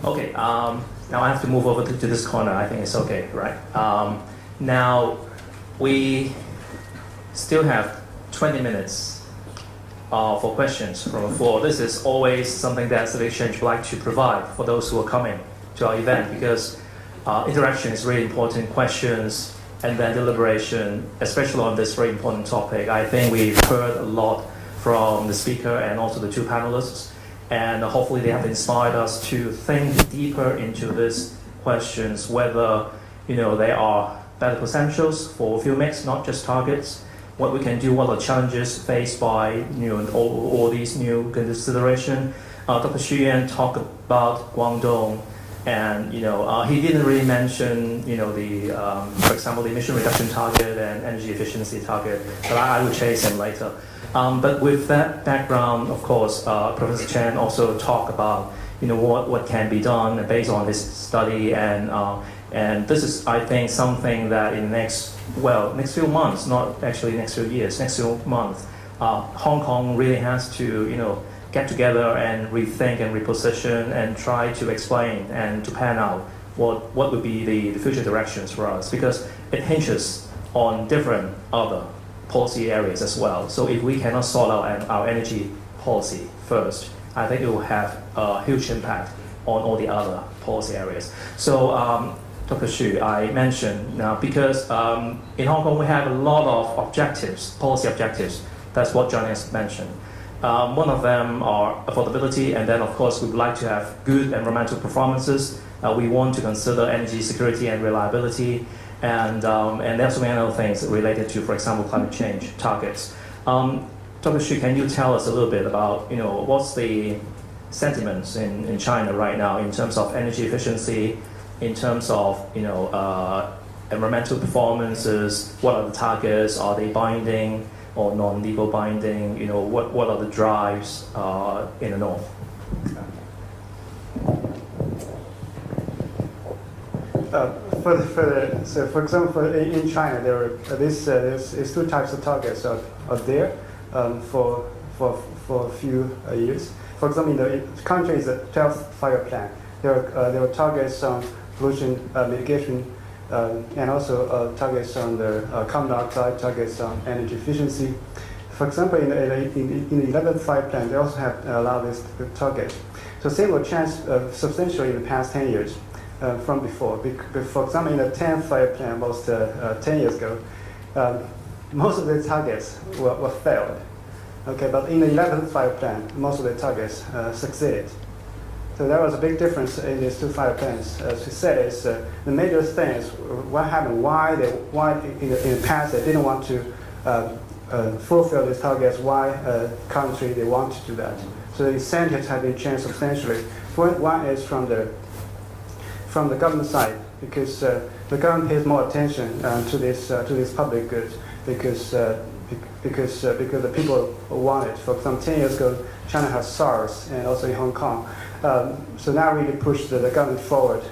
Okay, now I have to move over to this corner. I think it's okay, right? Now, we still have 20 minutes for questions from the floor. This is always something that Civic Exchange would like to provide for those who are coming to our event because interaction is really important, questions, and then deliberation, especially on this very important topic. I think we've heard a lot from the speaker and also the two panelists, and hopefully they have inspired us to think deeper into these questions, whether they are better potentials for fuel mix, not just targets, what we can do, what are the challenges faced by all these new considerations. Dr. Xu Yan talked about Guangdong, and he didn't really mention for example, the emission reduction target and energy efficiency target, but I will chase him later. But with that background, of course, Professor Chen also talked about what can be done based on his study, and this is, I think, something that in next few months, not actually next few years, next few months, Hong Kong really has to get together and rethink and reposition and try to explain and to pan out what would be the future directions for us, because it hinges on different other policy areas as well. So if we cannot sort out our energy policy first, I think it will have a huge impact on all the other policy areas. So Dr. Xu, I mentioned now because in Hong Kong we have a lot of objectives, policy objectives. That's what John has mentioned. One of them are affordability, and then of course we would like to have good environmental performances. We want to consider energy security and reliability, and there's many other things related to, for example, climate change targets. Dr. Xu, can you tell us a little bit about what's the sentiments in China right now in terms of energy efficiency, in terms of environmental performances? What are the targets? Are they binding or non-legal binding? What are the drives in the north? For example, in China, there's two types of targets are there for a few years. For example, in the country is a 12th five-year plan. There are targets on pollution mitigation, and also targets on the carbon dioxide, targets on energy efficiency. For example, in the 11th five-year plan, they also have allowed this target. So things will change substantially in the past 10 years from before. For example, in the 10th five-year plan, almost 10 years ago, most of the targets were failed. Okay, but in the 11th five-year plan, most of the targets succeeded. So there was a big difference in these two five-year plans. As we said, is the major thing is what happened, why in the past they didn't want to fulfill these targets, why country they want to do that. So the incentives have been changed substantially. One is from the government side, because the government pays more attention to this public goods, because the people want it. For example, 10 years ago, China had SARS, and also in Hong Kong. So now really push the government forward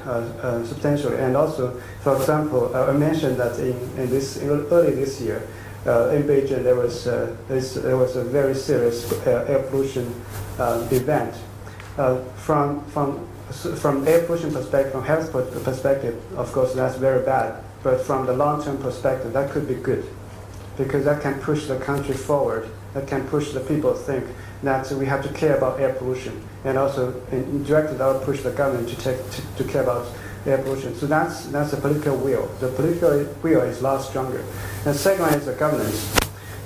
substantially. And also, for example, I mentioned that early this year, in Beijing there was a very serious air pollution event. From air pollution perspective, from health perspective, of course that's very bad. But from the long-term perspective, that could be good, because that can push the country forward. That can push the people to think that we have to care about air pollution, and also indirectly that will push the government to care about air pollution. So that's the political will. The political will is a lot stronger. And second one is the governance.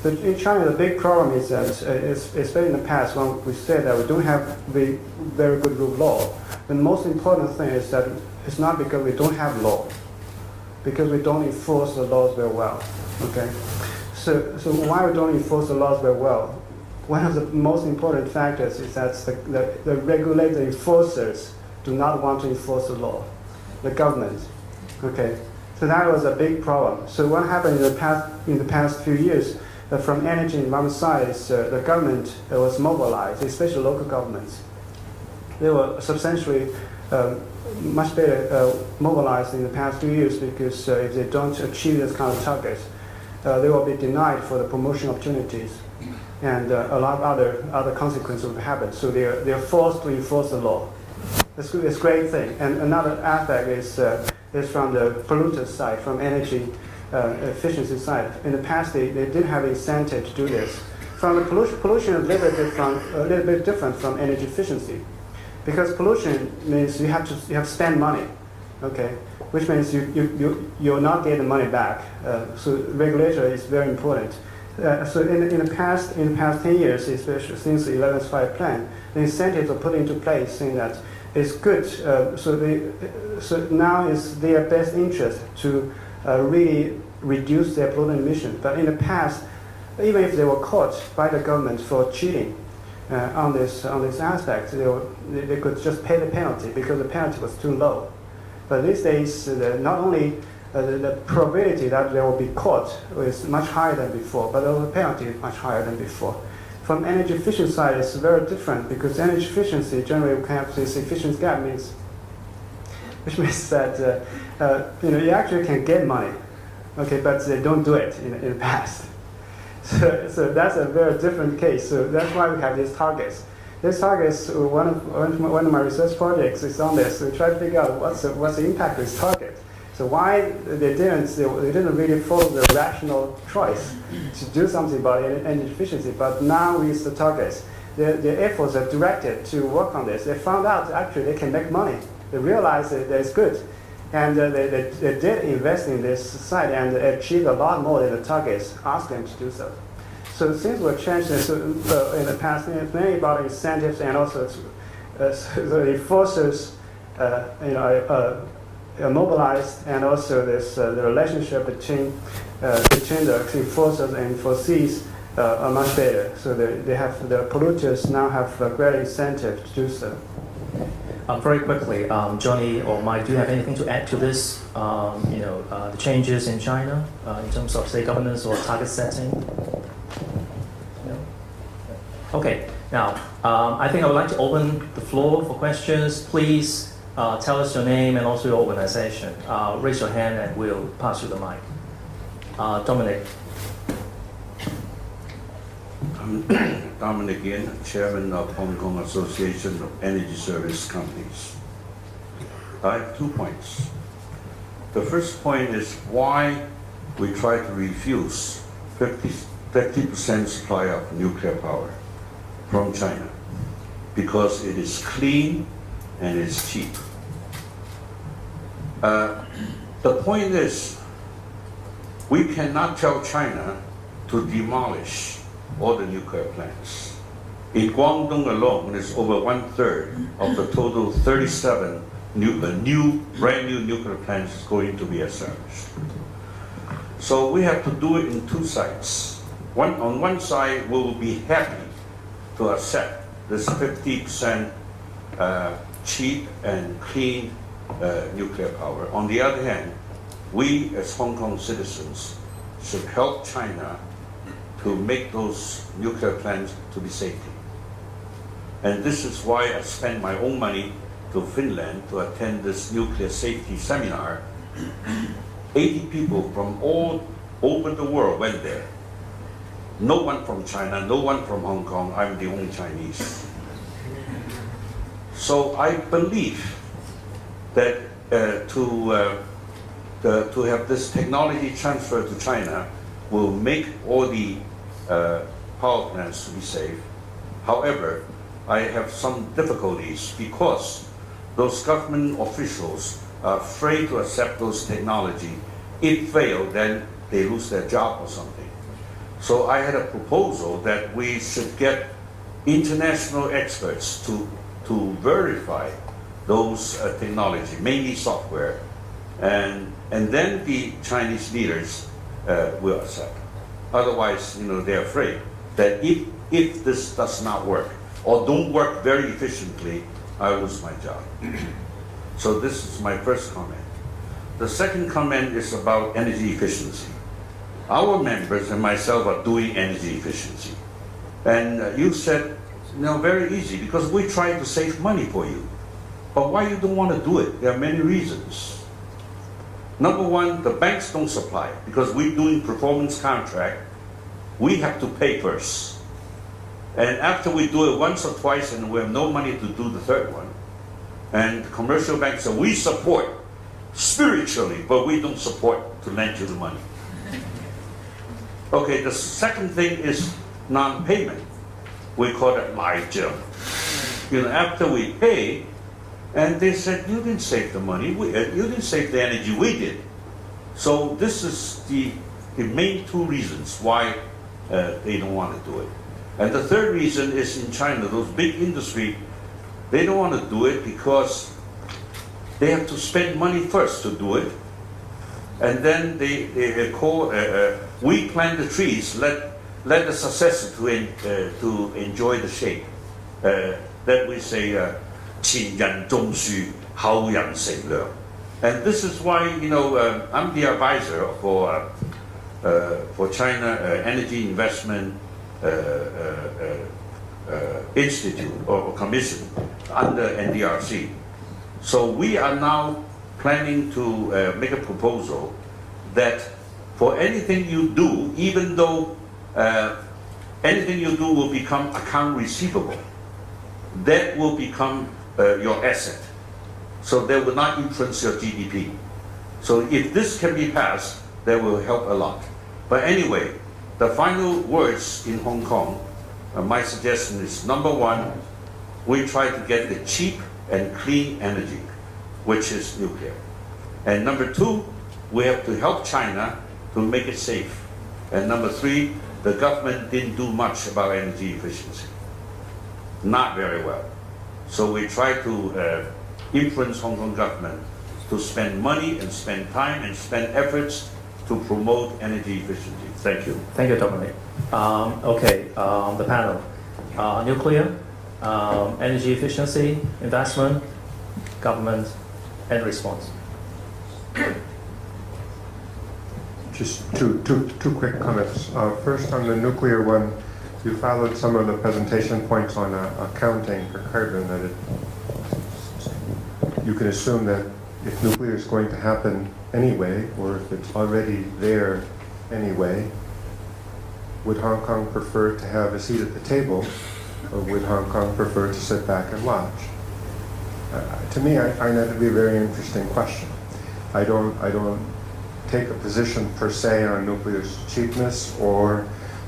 But in China, the big problem is that, especially in the past, when we said that we don't have the very good rule of law. The most important thing is that it's not because we don't have law, because we don't enforce the laws very well. Okay. So why we don't enforce the laws very well? One of the most important factors is that the regulator enforcers do not want to enforce the law, the government. Okay, so that was a big problem. So what happened in the past few years, from energy and environment side, is the government was mobilized, especially local governments. They were substantially much better mobilized in the past few years, because if they don't achieve this kind of targets, they will be denied for the promotion opportunities, and a lot of other consequences will happen. So they are forced to enforce the law. It's a great thing. And another aspect is from the polluter side, from energy efficiency side. In the past, they didn't have incentive to do this. From the pollution, a little bit different from energy efficiency, because pollution means you have to spend money, okay, which means you'll not get the money back. So regulation is very important. So in the past 10 years, especially since the 11th Five Plan, the incentives are put into place saying that it's good. So now it's their best interest to really reduce their pollutant emission. But in the past, even if they were caught by the government for cheating on this aspect, they could just pay the penalty because the penalty was too low. But these days, not only the probability that they will be caught is much higher than before, but the penalty is much higher than before. From energy efficiency side, it's very different because energy efficiency generally we can have this efficiency gap which means that you actually can get money, okay, but they don't do it in the past. So that's a very different case. So that's why we have these targets. These targets, one of my research projects is on this. So we try to figure out what's the impact of this target. So why they didn't really follow the rational choice to do something about energy efficiency, but now with the targets, their efforts are directed to work on this. They found out actually they can make money. They realized that it's good. And they did invest in this site and achieved a lot more than the targets asked them to do so. So since we've changed this in the past, it's mainly about incentives and also the enforcers, mobilized, and also this the relationship between the enforcers and enforcees are much better. So they have the polluters now have a great incentive to do so. Very quickly, Johnny or Mike, do you have anything to add to this? The changes in China in terms of state governance or target setting? No? Okay. Now, I think I would like to open the floor for questions. Please tell us your name and also your organization. Raise your hand and we'll pass you the mic. Dominic. Dominic Yin, Chairman of Hong Kong Association of Energy Service Companies. I have 2 points. The first point is why we try to refuse 50% supply of nuclear power from China. Because it is clean and it's cheap. The point is, we cannot tell China to demolish all the nuclear plants. In Guangdong alone, there's over 1/3 of the total 37 brand new nuclear plants is going to be established. So we have to do it in 2 sides. On one side, we will be happy to accept this 50% cheap and clean nuclear power. On the other hand, we as Hong Kong citizens should help China to make those nuclear plants to be safe. And this is why I spent my own money to Finland to attend this nuclear safety seminar. 80 people from all over the world went there. No one from China, no one from Hong Kong, I'm the only Chinese. So I believe that to have this technology transferred to China will make all the power plants to be safe. However, I have some difficulties because those government officials are afraid to accept those technology. If fail, then they lose their job or something. So I had a proposal that we should get international experts to verify those technology, mainly software, and then the Chinese leaders will accept. Otherwise, they're afraid that if this does not work or don't work very efficiently, I lose my job. So this is my first comment. The second comment is about energy efficiency. Our members and myself are doing energy efficiency. And you said, very easy, because we try to save money for you. But why you don't want to do it? There are many reasons. Number one, the banks don't supply, because we're doing performance contract. We have to pay first. And after we do it once or twice and we have no money to do the third one, And commercial banks say, we support spiritually, but we don't support to lend you the money. Okay, the second thing is non-payment. We call it 赖着. After we pay, and they said, you didn't save the money, you didn't save the energy, we did. So this is the main two reasons why they don't want to do it. And the third reason is in China, those big industry, they don't want to do it because they have to spend money first to do it. And then they call, we plant the trees, let the successor to enjoy the shade. That we say, 前人種樹，後人乘涼. And this is why, I'm the advisor for China Energy Investment Institute or Commission under NDRC. So we are now planning to make a proposal that for anything you do, even though anything you do will become account receivable, that will become your asset. So that will not influence your GDP. So if this can be passed, that will help a lot. But anyway, the final words in Hong Kong, my suggestion is, number one, we try to get the cheap and clean energy, which is nuclear. And number two, we have to help China to make it safe. And number three, the government didn't do much about energy efficiency. Not very well. So we try to influence Hong Kong government to spend money and spend time and spend efforts to promote energy efficiency. Thank you. Thank you, Dominic. Okay, the panel. Nuclear, energy efficiency, investment, government, and response. Just two quick comments. First, on the nuclear one, you followed some of the presentation points on accounting for carbon. That you can assume that if nuclear is going to happen anyway, or if it's already there anyway, would Hong Kong prefer to have a seat at the table, or would Hong Kong prefer to sit back and watch? To me, I find that to be a very interesting question. I don't take a position per se on nuclear's cheapness or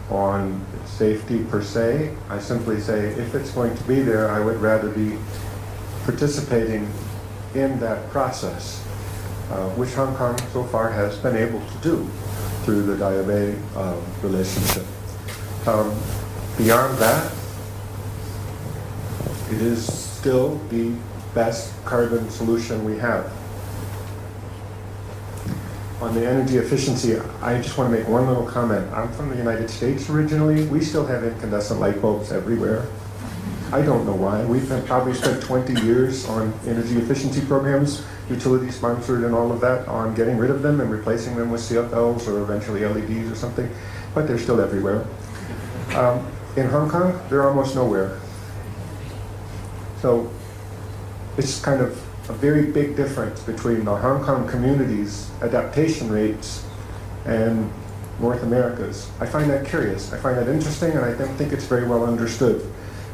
on safety per se. I simply say, if it's going to be there, I would rather be participating in that process, which Hong Kong so far has been able to do through the Diabei relationship. Beyond that, it is still the best carbon solution we have. On the energy efficiency, I just want to make one little comment. I'm from the United States originally. We still have incandescent light bulbs everywhere. I don't know why. We've probably spent 20 years on energy efficiency programs, utility sponsored and all of that, on getting rid of them and replacing them with CFLs or eventually LEDs or something, but they're still everywhere. In Hong Kong, they're almost nowhere. So it's kind of a very big difference between the Hong Kong community's adaptation rates and North America's. I find that curious. I find that interesting, and I don't think it's very well understood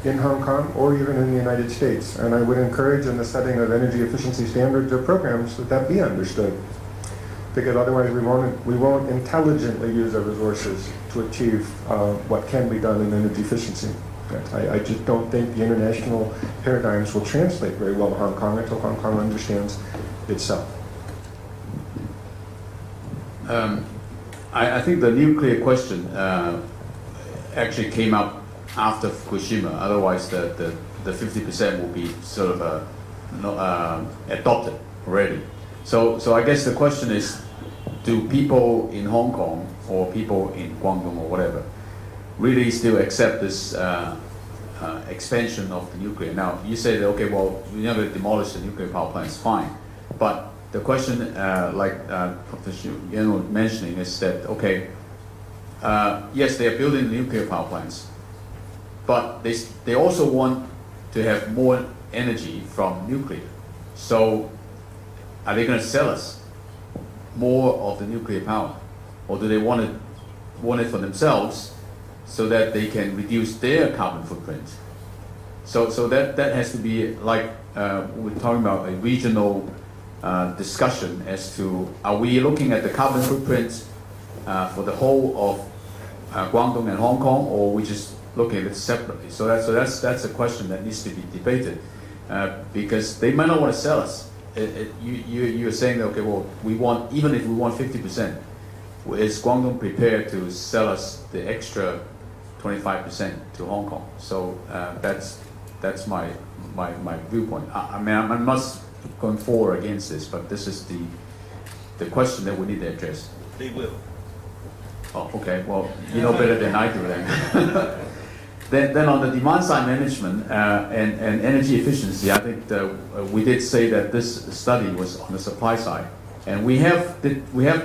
in Hong Kong or even in the United States. And I would encourage, in the setting of energy efficiency standards or programs, that be understood, because otherwise we won't intelligently use our resources to achieve what can be done in energy efficiency. I just don't think the international paradigms will translate very well to Hong Kong until Hong Kong understands itself. I think the nuclear question actually came up after Fukushima. Otherwise, the 50% will be sort of adopted already. So I guess the question is, do people in Hong Kong or people in Guangdong or whatever really still accept this expansion of the nuclear? Now, you say that, okay, well, we're not going to demolish the nuclear power plants, fine. But the question, like Professor Yan was mentioning, is that, okay, yes, they are building the nuclear power plants, but they also want to have more energy from nuclear. So are they going to sell us more of the nuclear power? Or do they want it for themselves so that they can reduce their carbon footprint? So that has to be like we're talking about a regional discussion as to are we looking at the carbon footprint for the whole of Guangdong and Hong Kong, or we just looking at it separately? So that's a question that needs to be debated because they might not want to sell us. You're saying that, okay, well, even if we want 50%, is Guangdong prepared to sell us the extra 25% to Hong Kong? So that's my viewpoint. I mean, I'm not going for or against this, but this is the question that we need to address. They will. Oh, okay. Well, you know better than I do then. Then on the demand side management and energy efficiency, I think we did say that this study was on the supply side, and we have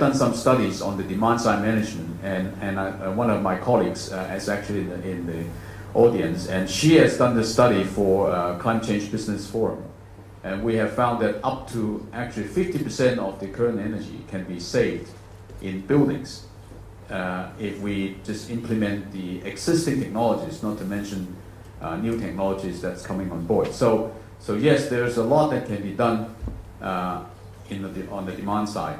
done some studies on the demand side management, and one of my colleagues is actually in the audience, and she has done this study for Climate Change Business Forum, and we have found that up to actually 50% of the current energy can be saved in buildings. If we just implement the existing technologies, not to mention new technologies that's coming on board. So yes, there's a lot that can be done on the demand side,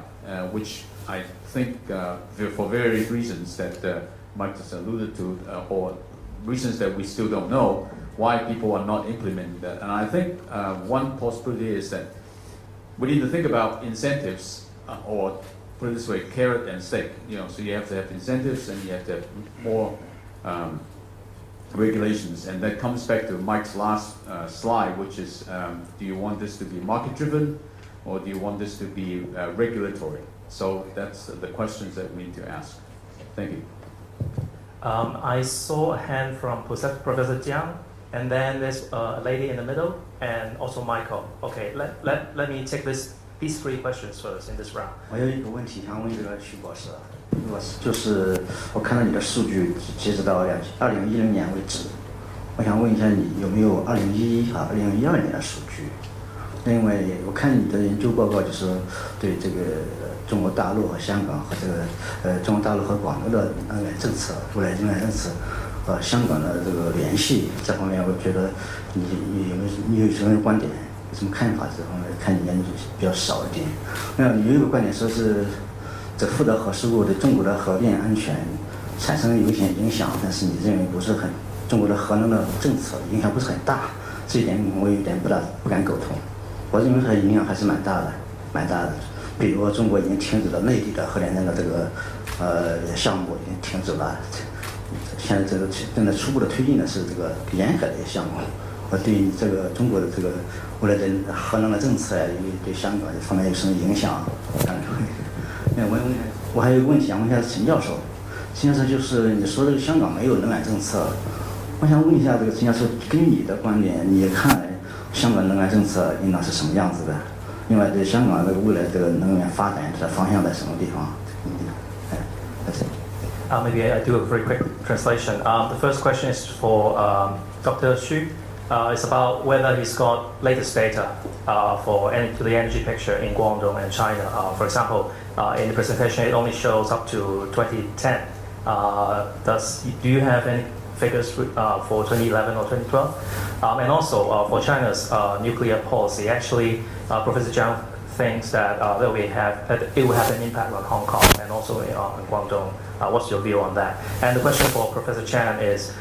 which I think for various reasons that Mike just alluded to, or reasons that we still don't know, why people are not implementing that. And I think one possibility is that we need to think about incentives or put it this way, carrot and stick. So you have to have incentives and you have to have more regulations. And that comes back to Mike's last slide, which is, do you want this to be market-driven or do you want this to be regulatory? So that's the questions that we need to ask. Thank you. I saw a hand from Professor Jiang, and then there's a lady in the middle, and also Michael. Okay, let me take these three questions first in this round. 我有一个问题想问这个徐博士，就是我看到你的数据截止到2010年为止，我想问一下你有没有2011和2012年的数据？因为我看你的研究报告就是对这个中国大陆和香港和这个中国大陆和广东的能源政策、未来能源政策和香港的这个联系这方面，我觉得你有什么观点？ 有什么看法？这方面看你研究比较少一点。有一个观点说是，这福特核事故对中国的核电安全产生有一些影响，但是你认为不是很，中国的核能的政策影响不是很大，这一点我有点不敢苟同。我认为它影响还是蛮大的。比如中国已经停止了内地的核电站的这个项目已经停止了，现在这个正在初步的推进的是这个沿海的项目。 我对于这个中国的这个未来的核能的政策呀，对香港这方面有什么影响？我还有一个问题想问一下陈教授，陈教授就是你说这个香港没有能源政策，我想问一下这个陈教授，根据你的观点，你看香港能源政策应当是什么样子的？另外，对香港这个未来这个能源发展的方向在什么地方？Maybe I do a very quick translation. The first question is for Dr. Xu. It's about whether he's got latest data for the energy picture in Guangdong and China. For example, in the presentation, it only shows up to 2010. Do you have any figures for 2011 or 2012? And also for China's nuclear policy, actually, Professor Zhang thinks that it will have an impact on Hong Kong and also in Guangdong. What's your view on that? And the question for Professor Chan is,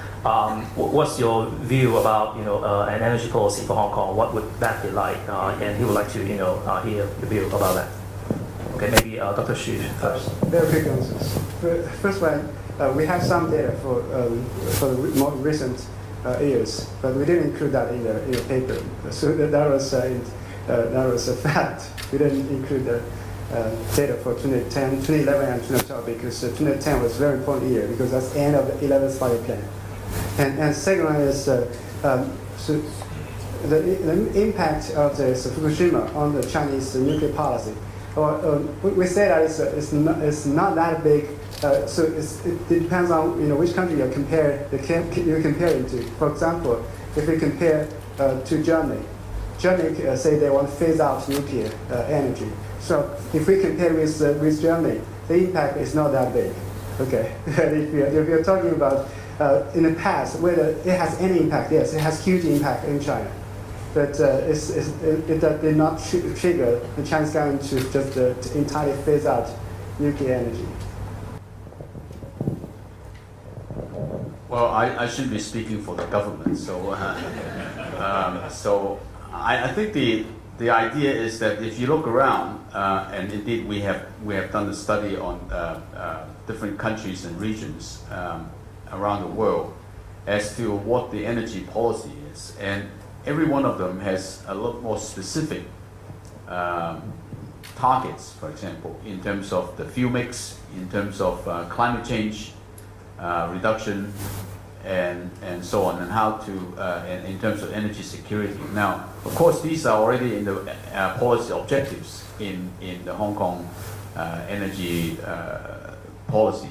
what's your view about an energy policy for Hong Kong? What would that be like? And he would like to hear your view about that. Okay, maybe Dr. Xu first. Very quick answers. First one, we have some data for the more recent years, but we didn't include that in the paper. So that was a fact. We didn't include the data for 2010, 2011, and 2012 because 2010 was a very important year because that's the end of the 11th five-year plan. And second one is so the impact of the Fukushima on the Chinese nuclear policy. We say that it's not that big. So it depends on which country you're comparing to. For example, if we compare to Germany say they want to phase out nuclear energy. So if we compare with Germany, the impact is not that big. Okay, if you're talking about in the past, whether it has any impact. Yes, it has huge impact in China, but it did not trigger the Chinese government to just to entirely phase out nuclear energy. Well, I shouldn't be speaking for the government, so I think the idea is that if you look around, and indeed we have done a study on different countries and regions around the world as to what the energy policy is, and every one of them has a lot more specific targets. For example, in terms of the fuel mix, in terms of climate change reduction, and so on, and how to in terms of energy security. Now, of course, these are already in the policy objectives in the Hong Kong energy policy.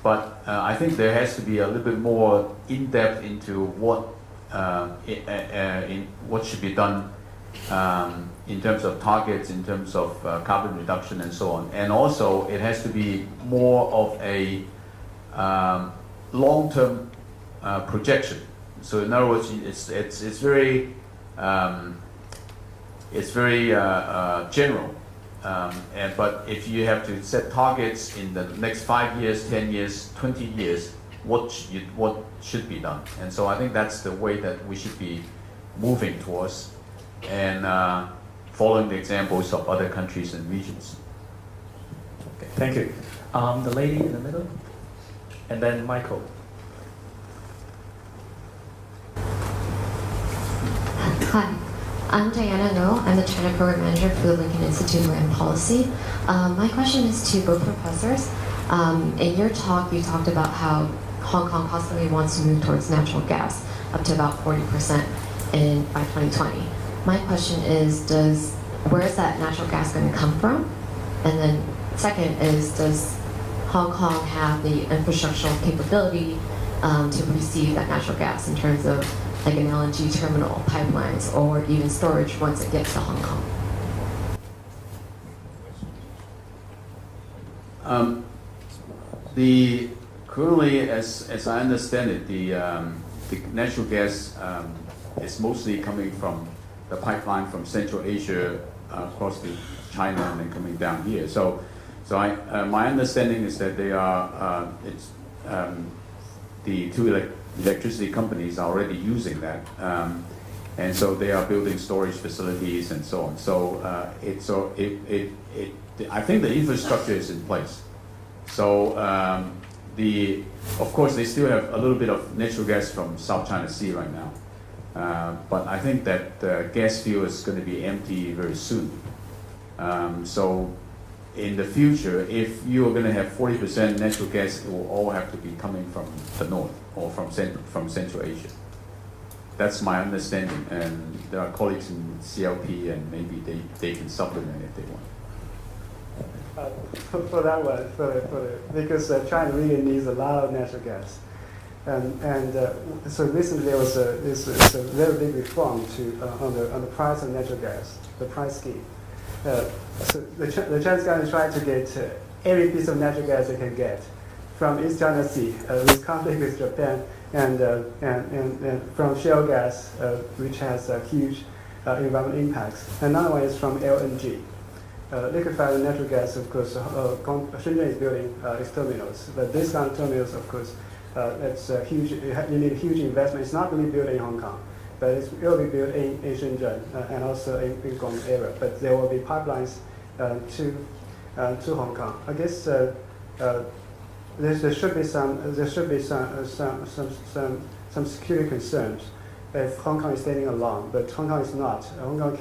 But I think there has to be a little bit more in depth into what should be done in terms of targets, in terms of carbon reduction, and so on. And also, it has to be more of a long-term projection. So in other words, it's very general. But if you have to set targets in the next 5 years, 10 years, 20 years, what should be done? And so I think that's the way that we should be moving towards, and following the examples of other countries and regions. Okay, thank you. The lady in the middle, and then Michael. Hi, I'm Diana No. I'm the China Program Manager for the Lincoln Institute of Land Policy. My question is to both professors. In your talk, you talked about how Hong Kong possibly wants to move towards natural gas up to about 40% by 2020. My question is, where is that natural gas going to come from? And then second is, does Hong Kong have the infrastructural capability to receive that natural gas in terms of like an LNG terminal, pipelines, or even storage once it gets to Hong Kong? Currently, as I understand it, the natural gas is mostly coming from the pipeline from Central Asia across to China and then coming down here. So my understanding is that they are the two electricity companies are already using that, and so they are building storage facilities and so on. So I think the infrastructure is in place. So of course they still have a little bit of natural gas from South China Sea right now, but I think that the gas field is going to be empty very soon. So in the future, if you are going to have 40% natural gas, it will all have to be coming from the north or from Central Asia. That's my understanding, and there are colleagues in CLP, and maybe they can supplement if they want. For that one, because China really needs a lot of natural gas, and so recently there was a very big reform on the price of natural gas, the price scheme. So the Chinese government is trying to get every piece of natural gas they can get from East China Sea, with conflict with Japan, and from shale gas, which has huge environmental impacts. Another one is from LNG. Liquefied natural gas, of course, Shenzhen is building its terminals, but these kind of terminals, of course, it's huge. You need a huge investment. It's not really built in Hong Kong, but it will be built in Shenzhen and also in Guangdong area. But there will be pipelines to Hong Kong. I guess there should be some security concerns if Hong Kong is standing alone, but Hong Kong is not. Hong Kong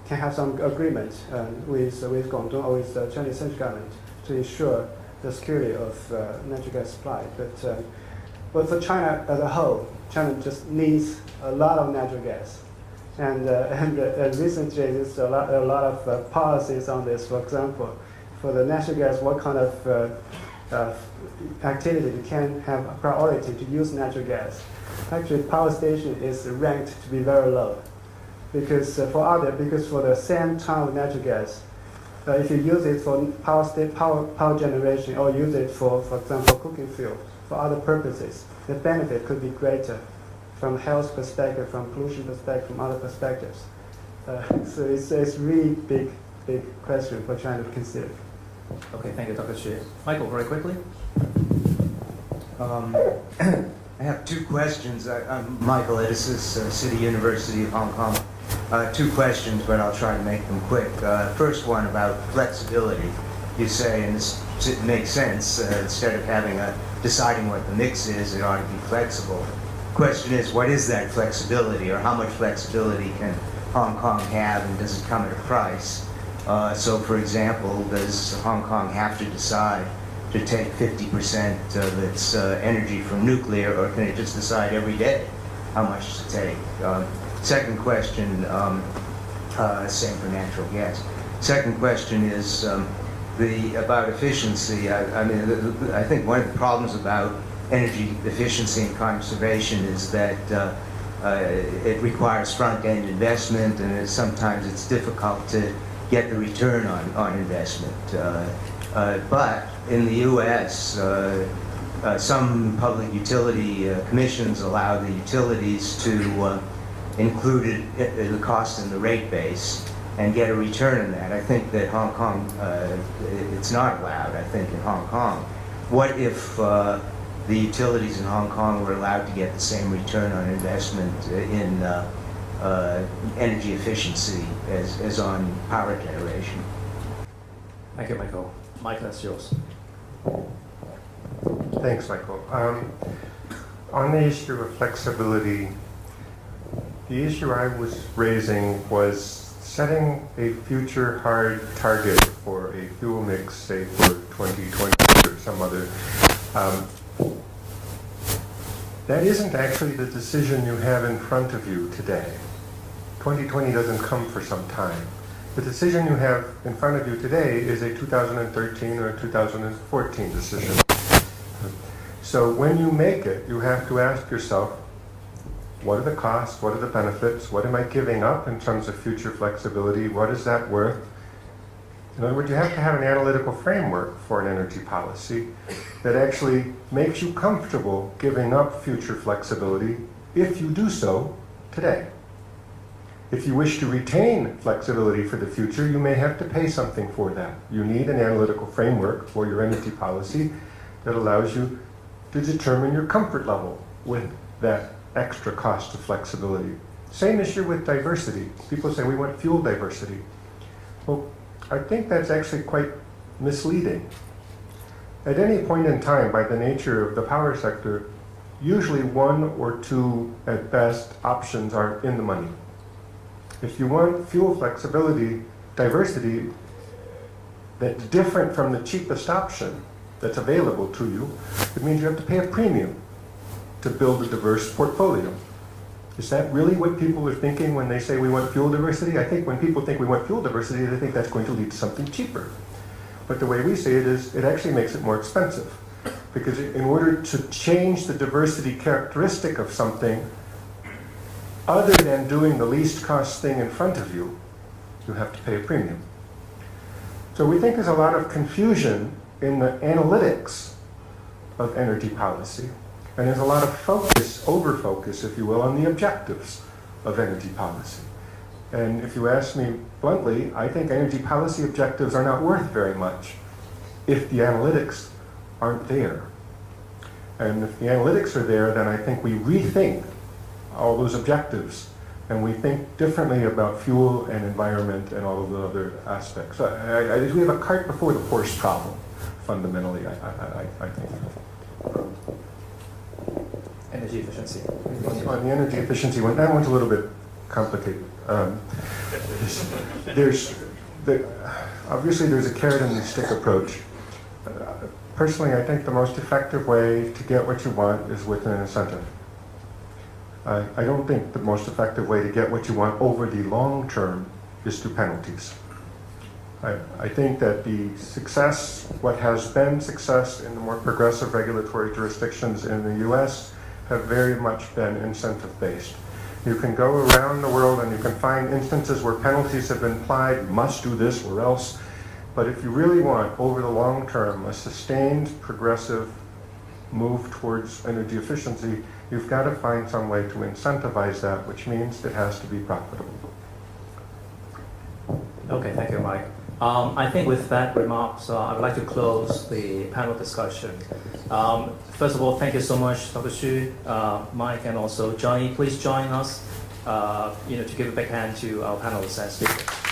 can have some agreement with Guangdong or with the Chinese central government to ensure the security of natural gas supply. But for China as a whole, China just needs a lot of natural gas, and recently there's a lot of policies on this. For example, for the natural gas, what kind of activity can have a priority to use natural gas? Actually, power station is ranked to be very low, because for the same ton of natural gas, if you use it for power generation or use it for example, cooking fuel, for other purposes, the benefit could be greater from health perspective, from pollution perspective, from other perspectives. So it's really big question for China to consider. Okay, thank you, Dr. Xu. Michael, very quickly. I have two questions. I'm Michael Edison, City University of Hong Kong. Two questions, but I'll try to make them quick. First one about flexibility. You say, and this makes sense, instead of deciding what the mix is, it ought to be flexible. Question is, what is that flexibility, or how much flexibility can Hong Kong have, and does it come at a price? So, for example, does Hong Kong have to decide to take 50% of its energy from nuclear, or can it just decide every day how much to take? Second question, same for natural gas. Second question is about efficiency. I think one of the problems about energy efficiency and conservation is that it requires front-end investment, and sometimes it's difficult to get the return on investment. But in the U.S., some public utility commissions allow the utilities to include the cost in the rate base and get a return on that. I think that Hong Kong, it's not allowed, I think, in Hong Kong. What if the utilities in Hong Kong were allowed to get the same return on investment in energy efficiency as on power generation? Thank you, Michael. Michael, that's yours. Thanks, Michael. On the issue of flexibility, the issue I was raising was setting a future hard target for a fuel mix, say for 2020 or some other. That isn't actually the decision you have in front of you today. 2020 doesn't come for some time. The decision you have in front of you today is a 2013 or 2014 decision. So when you make it, you have to ask yourself, what are the costs, what are the benefits, what am I giving up in terms of future flexibility, what is that worth? In other words, you have to have an analytical framework for an energy policy that actually makes you comfortable giving up future flexibility if you do so today. If you wish to retain flexibility for the future, you may have to pay something for that. You need an analytical framework for your energy policy that allows you to determine your comfort level with that extra cost of flexibility. Same issue with diversity. People say we want fuel diversity. Well, I think that's actually quite misleading. At any point in time, by the nature of the power sector, usually one or two, at best, options are in the money. If you want fuel flexibility, diversity, that's different from the cheapest option that's available to you, it means you have to pay a premium to build a diverse portfolio. Is that really what people are thinking when they say we want fuel diversity? I think when people think we want fuel diversity, they think that's going to lead to something cheaper. But the way we see it is, it actually makes it more expensive. Because in order to change the diversity characteristic of something, other than doing the least cost thing in front of you, you have to pay a premium. So we think there's a lot of confusion in the analytics of energy policy. And there's a lot of focus, over-focus, if you will, on the objectives of energy policy. And if you ask me bluntly, I think energy policy objectives are not worth very much if the analytics aren't there. And if the analytics are there, then I think we rethink all those objectives, and we think differently about fuel and environment and all of the other aspects. So we have a cart before the horse problem, fundamentally, I think. Energy efficiency. On the energy efficiency one, that one's a little bit complicated. Obviously there's a carrot and stick approach. Personally, I think the most effective way to get what you want is with an incentive. I don't think the most effective way to get what you want over the long term is through penalties. I think that the success, what has been success in the more progressive regulatory jurisdictions in the US have very much been incentive-based. You can go around the world and you can find instances where penalties have been applied, you must do this or else. But if you really want, over the long term, a sustained, progressive move towards energy efficiency, you've got to find some way to incentivize that, which means it has to be profitable. Okay, thank you, Mike. I think with that remark, so I would like to close the panel discussion. First of all, thank you so much, Dr. Xu, Mike, and also Johnny. Please join us, to give a big hand to our panelists and speakers.